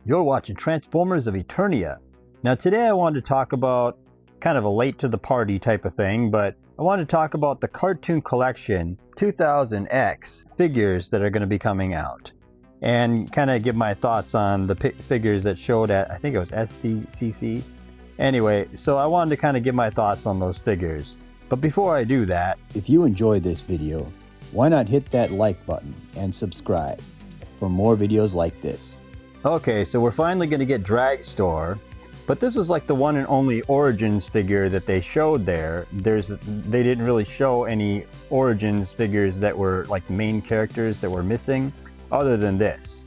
You're watching Transformers of Eternia. Now today I wanted to talk about kind of a late to the party type of thing, but I wanted to talk about the cartoon collection 2000X figures that are going to be coming out. And kind of give my thoughts on the figures that showed at, I think it was SDCC. Anyway, so I wanted to kind of give my thoughts on those figures. But before I do that, if you enjoyed this video, why not hit that like button and subscribe for more videos like this. Okay, so we're finally going to get Dragstor, but this was like the one and only Origins figure that they showed there. They didn't really show any Origins figures that were like main characters that were missing other than this.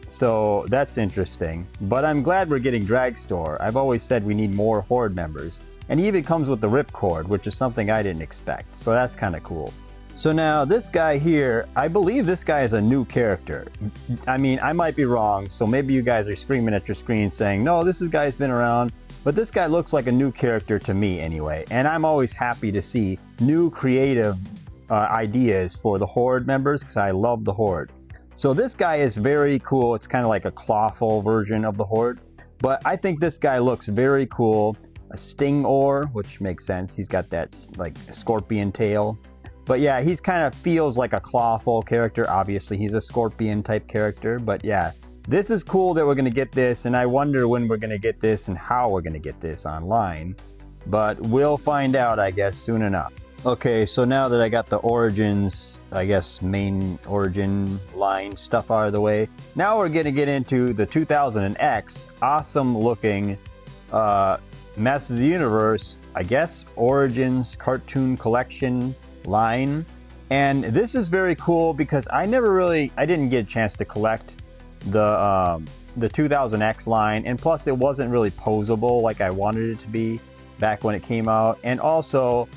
So that's interesting, but I'm glad we're getting Dragstor. I've always said we need more Horde members, and he even comes with the ripcord, which is something I didn't expect, so that's kind of cool. So now this guy here, I believe this guy is a new character. I mean, I might be wrong, so maybe you guys are screaming at your screen saying, no, this guy's been around, but this guy looks like a new character to me anyway, and I'm always happy to see new creative ideas for the Horde members, because I love the Horde. So this guy is very cool. It's kind of like a clawful version of the Horde, but I think this guy looks very cool. A sting ore, which makes sense. He's got that like scorpion tail. But yeah, he's kind of feels like a clawful character. Obviously, he's a scorpion type character. But yeah, this is cool that we're going to get this. And I wonder when we're going to get this and how we're going to get this online. But we'll find out, I guess, soon enough. Okay, so now that I got the Origins, I guess, main Origin line stuff out of the way, now we're going to get into the 2000X awesome looking Masters of the Universe, I guess, Origins cartoon collection line. And this is very cool because I didn't get a chance to collect the 2000X line, and plus it wasn't really posable like I wanted it to be back when it came out. And also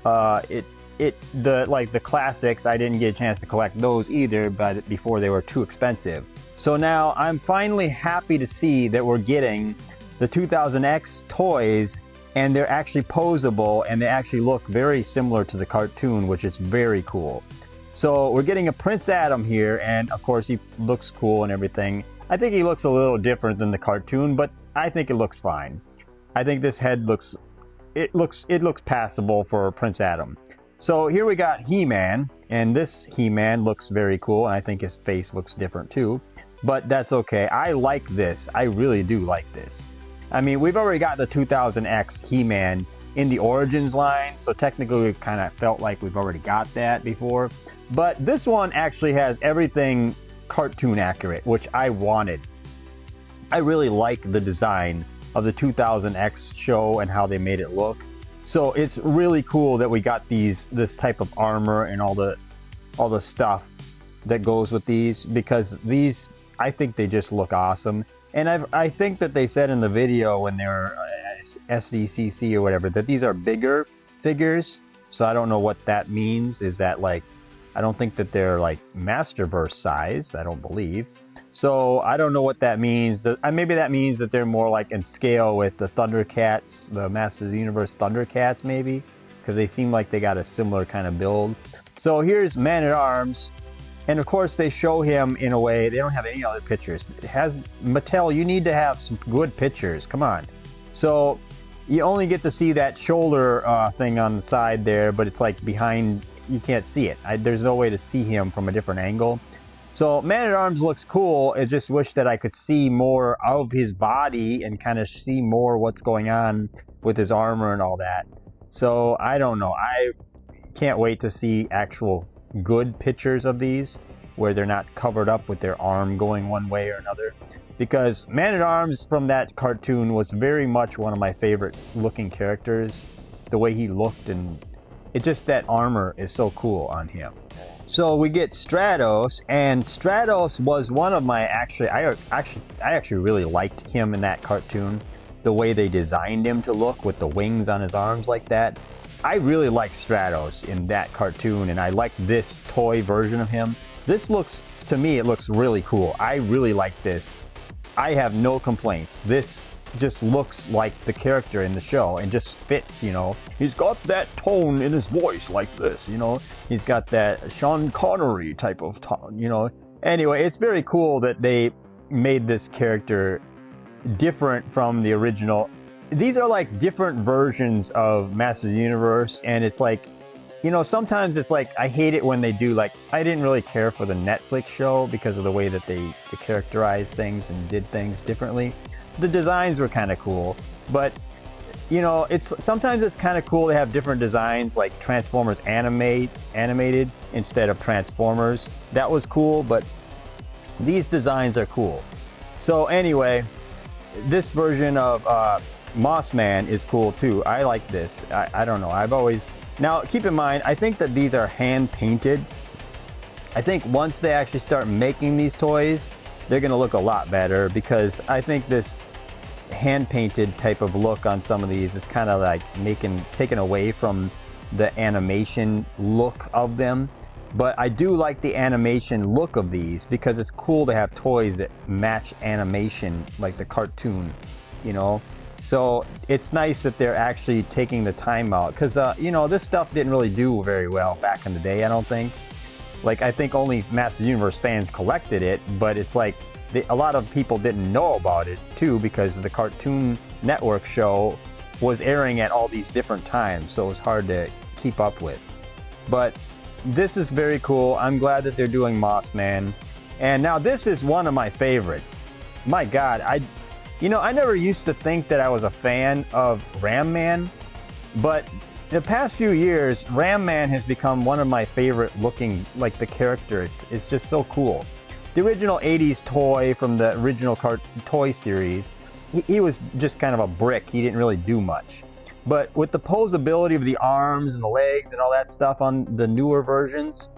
the classics, I didn't get a chance to collect those either, but before they were too expensive. So now I'm finally happy to see that we're getting the 2000X toys, and they're actually posable, and they actually look very similar to the cartoon, which is very cool. So we're getting a Prince Adam here, and of course he looks cool and everything. I think he looks a little different than the cartoon, but I think it looks fine. I think this head looks passable for Prince Adam. So here we got He-Man, and this He-Man looks very cool, and I think his face looks different too. But that's okay. I like this. I really do like this. I mean, we've already got the 2000X He-Man in the Origins line, so technically we kind of felt like we've already got that before. But this one actually has everything cartoon accurate, which I wanted. I really like the design of the 2000X show and how they made it look. So it's really cool that we got this type of armor and all the stuff that goes with these, because these, I think they just look awesome. And I think that they said in the video when they were SDCC or whatever that these are bigger figures. So I don't know what that means. Is that like, I don't think that they're like Masterverse size. I don't believe. So I don't know what that means. Maybe that means that they're more like in scale with the Thundercats, the Masters of the Universe Thundercats maybe. Because they seem like they got a similar kind of build. So here's Man-at-Arms. And of course they show him in a way, they don't have any other pictures. It has, Mattel, you need to have some good pictures, come on. So you only get to see that shoulder thing on the side there, but it's like behind, you can't see it. There's no way to see him from a different angle. So Man-at-Arms looks cool. I just wish that I could see more of his body and kind of see more what's going on with his armor and all that. So I don't know, I can't wait to see actual good pictures of these where they're not covered up with their arm going one way or another, because Man-at-Arms from that cartoon was very much one of my favorite looking characters. The way he looked, and it just, that armor is so cool on him. So we get Stratos, and Stratos was one of my I actually really liked him in that cartoon, the way they designed him to look with the wings on his arms like that. I really like Stratos in that cartoon, and I like this toy version of him. This looks, to me, it looks really cool. I really like this. I have no complaints. This just looks like the character in the show and just fits, you know. He's got that tone in his voice like this, you know. He's got that Sean Connery type of tone, you know. Anyway, it's very cool that they made this character different from the original. These are like different versions of Masters of the Universe, and it's like, you know, sometimes it's like I hate it when they do, like, I didn't really care for the Netflix show because of the way that they characterized things and did things differently. The designs were kind of cool, but you know, sometimes it's kind of cool to have different designs, like Transformers animated instead of Transformers. That was cool, but these designs are cool. So anyway, this version of Mossman is cool too. I like this. I don't know. I've always... Now, keep in mind, I think that these are hand painted. I think once they actually start making these toys, they're going to look a lot better, because I think this hand painted type of look on some of these is kind of like taken away from the animation look of them. But I do like the animation look of these, because it's cool to have toys that match animation like the cartoon, you know. So it's nice that they're actually taking the time out, because you know, this stuff didn't really do very well back in the day, I don't think. Like, I think only Masters of the Universe fans collected it, but it's like a lot of people didn't know about it too, because the Cartoon Network show was airing at all these different times, so it was hard to keep up with. But this is very cool. I'm glad that they're doing Mossman. And now this is one of my favorites. My God, you know, I never used to think that I was a fan of Ram Man, but the past few years, Ram Man has become one of my favorite looking, like, the characters. It's just so cool. The original 80s toy from the original toy series, he was just kind of a brick. He didn't really do much. But with the posability of the arms and the legs and all that stuff on the newer versions,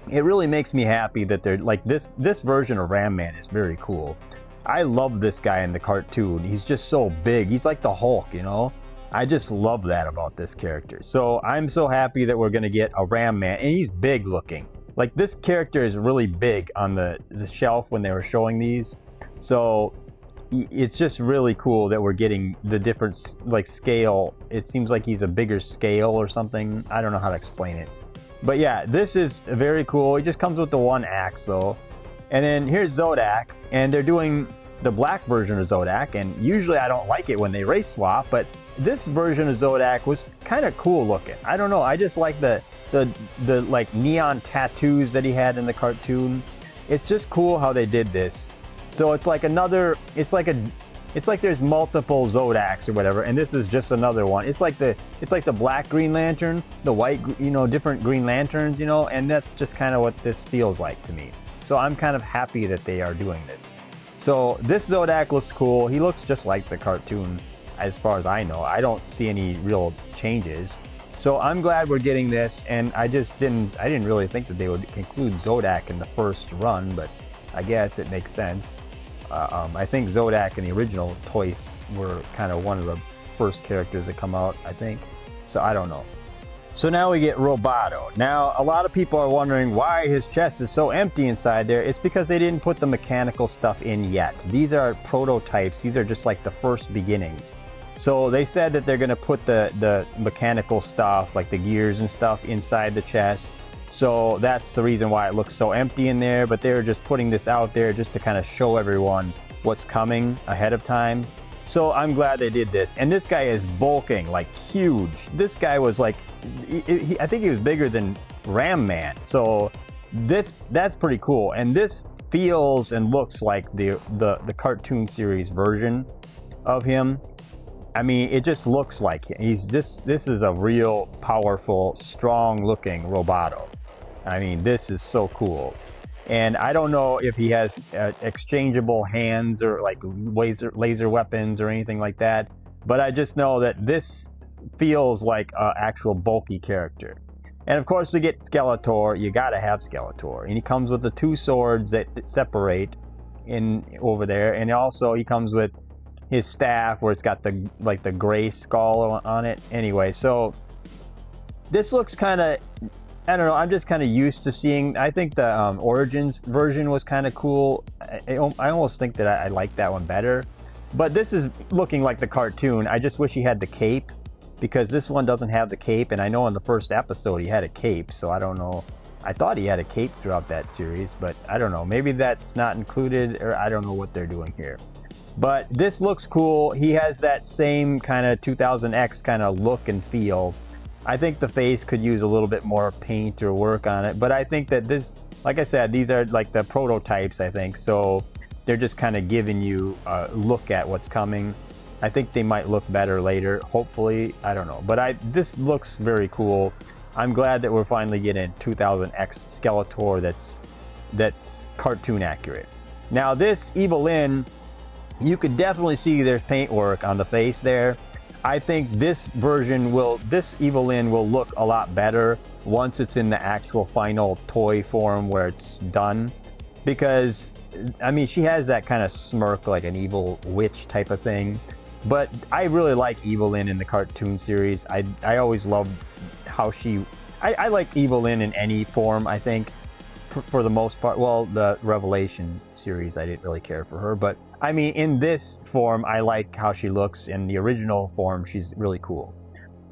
it really makes me happy that they're like this version of Ram Man is very cool. I love this guy in the cartoon. He's just so big. He's like the Hulk, you know? I just love that about this character. So I'm so happy that we're going to get a Ram Man, and he's big looking. Like, this character is really big on the shelf when they were showing these. So it's just really cool that we're getting the different, like, scale. It seems like he's a bigger scale or something. I don't know how to explain it. But yeah, this is very cool. He just comes with the one axe though. And then here's Zodak, and they're doing the black version of Zodak, and usually I don't like it when they race swap, but this version of Zodak was kind of cool looking. I don't know, I just like the like neon tattoos that he had in the cartoon. It's just cool how they did this. So it's like it's like there's multiple Zodaks or whatever, and this is just another one. It's like the black Green Lantern, the white, you know, different Green Lanterns, you know, and that's just kind of what this feels like to me. So I'm kind of happy that they are doing this. So this Zodak looks cool. He looks just like the cartoon as far as I know. I don't see any real changes. So I'm glad we're getting this, and I didn't really think that they would include Zodak in the first run, but I guess it makes sense. I think Zodak in the original toys were kind of one of the first characters that come out, I think. So I don't know. So now we get Roboto. Now, a lot of people are wondering why his chest is so empty inside there. It's because they didn't put the mechanical stuff in yet. These are prototypes. These are just like the first beginnings. So they said that they're going to put the mechanical stuff, like the gears and stuff, inside the chest. So that's the reason why it looks so empty in there. But they're just putting this out there just to kind of show everyone what's coming ahead of time. So I'm glad they did this. And this guy is bulking, like huge. This guy was like, I think he was bigger than Ram Man. So that's pretty cool. And this feels and looks like the cartoon series version of him. I mean, it just looks like this is a real powerful, strong looking Roboto. I mean, this is so cool. And I don't know if he has exchangeable hands or like laser weapons or anything like that, but I just know that this feels like an actual bulky character. And of course we get Skeletor. You gotta have Skeletor, and he comes with the two swords that separate in over there, and also he comes with his staff where it's got the gray skull on it. Anyway, so this looks kind of, I don't know, I'm just kind of used to seeing, I think the Origins version was kind of cool. I almost think that I like that one better. But this is looking like the cartoon. I just wish he had the cape, because this one doesn't have the cape, and I know in the first episode he had a cape, so I don't know I thought he had a cape throughout that series, but I don't know. Maybe that's not included, or I don't know what they're doing here. But this looks cool. He has that same kind of 2000X kind of look and feel. I think the face could use a little bit more paint or work on it, but I think that this, like I said, these are like the prototypes, I think, so they're just kind of giving you a look at what's coming. I think they might look better later, hopefully, I don't know. But this looks very cool. I'm glad that we're finally getting 2000X Skeletor that's cartoon accurate. Now this Evil-Lyn, you could definitely see there's paint work on the face there. I think this Evil-Lyn will look a lot better once it's in the actual final toy form where it's done. Because, I mean, she has that kind of smirk like an evil witch type of thing. But I really like Evil-Lyn in the cartoon series. I always loved how I like Evil-Lyn in any form, I think, for the most part. Well, the Revelation series, I didn't really care for her. But, I mean, in this form, I like how she looks. In the original form, she's really cool.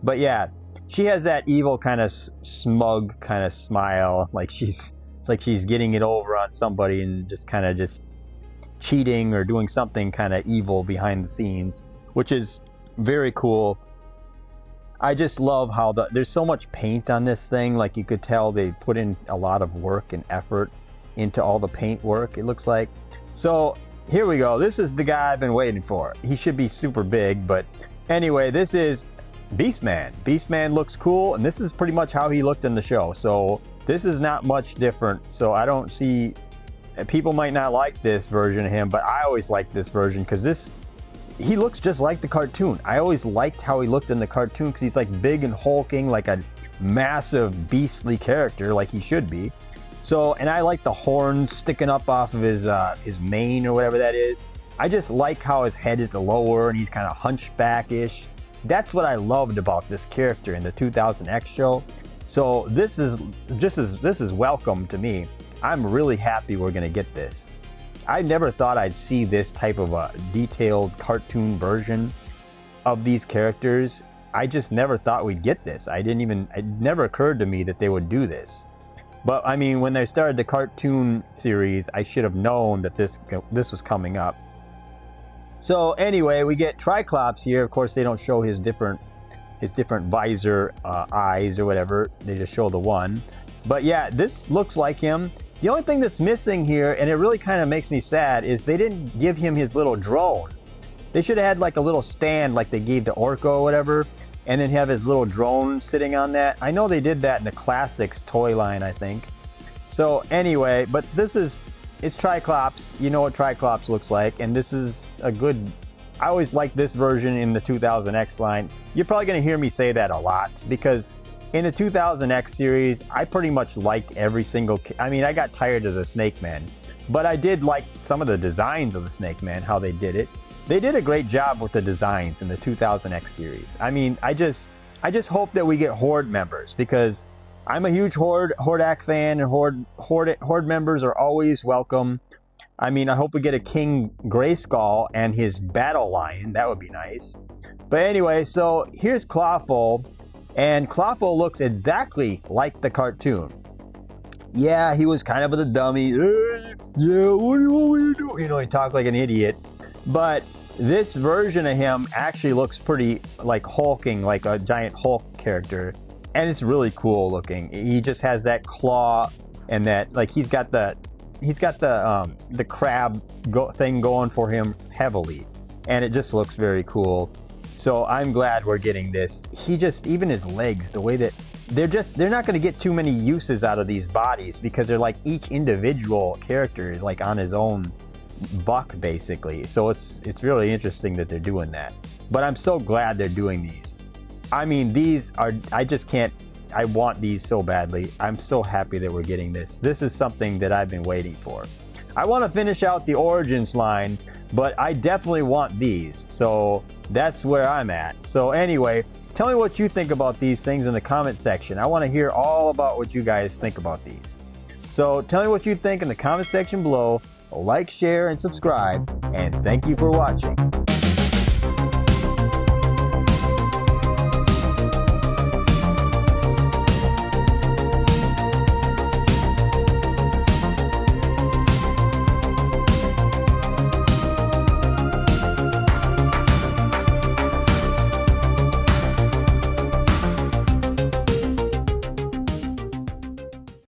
But yeah, she has that evil kind of smug kind of smile. Like she's getting it over on somebody and just kind of just cheating or doing something kind of evil behind the scenes, which is very cool. I just love how there's so much paint on this thing. Like you could tell they put in a lot of work and effort into all the paint work, it looks like. So here we go. This is the guy I've been waiting for. He should be super big, but anyway, this is Beastman. Beastman looks cool, and this is pretty much how he looked in the show. So this is not much different. So I don't see, people might not like this version of him, but I always like this version because he looks just like the cartoon. I always liked how he looked in the cartoon because he's like big and hulking, like a massive beastly character like he should be. So, and I like the horns sticking up off of his mane or whatever that is. I just like how his head is lower and he's kind of hunchback-ish. That's what I loved about this character in the 2000X show. So this is welcome to me. I'm really happy we're gonna get this. I never thought I'd see this type of a detailed cartoon version of these characters. I just never thought we'd get this. It never occurred to me that they would do this. But I mean, when they started the cartoon series, I should have known that this was coming up. So anyway, we get Triclops here. Of course, they don't show his different visor eyes or whatever. They just show the one. But yeah, this looks like him. The only thing that's missing here, and it really kind of makes me sad, is they didn't give him his little drone. They should have had like a little stand like they gave to Orko or whatever, and then have his little drone sitting on that. I know they did that in the Classics toy line, I think. So anyway, but it's Triclops. You know what Triclops looks like, and this is a good, I always liked this version in the 2000X line. You're probably going to hear me say that a lot, because in the 2000X series, I pretty much liked every single, I mean, I got tired of the Snake Man, but I did like some of the designs of the Snake Man, how they did it. They did a great job with the designs in the 2000X series. I mean, I just hope that we get Horde members, because I'm a huge Hordak fan, and Horde members are always welcome. I mean, I hope we get a King Grayskull and his Battle Lion. That would be nice. But anyway, so here's Clawful, and Clawful looks exactly like the cartoon. Yeah, he was kind of a dummy. Yeah, what do you want me to do? You know, he talked like an idiot. But this version of him actually looks pretty like hulking, like a giant Hulk character. And it's really cool looking. He just has that claw and that, like, he's got the crab thing going for him heavily. And it just looks very cool. So I'm glad we're getting this. Even his legs, the way that they're not going to get too many uses out of these bodies, because they're like each individual character is like on his own buck basically. So it's really interesting that they're doing that. But I'm so glad they're doing these. I mean, I want these so badly. I'm so happy that we're getting this. This is something that I've been waiting for. I want to finish out the Origins line, but I definitely want these. So that's where I'm at. So anyway, tell me what you think about these things in the comment section. I want to hear all about what you guys think about these. So tell me what you think in the comment section below. Like, share, and subscribe. And thank you for watching.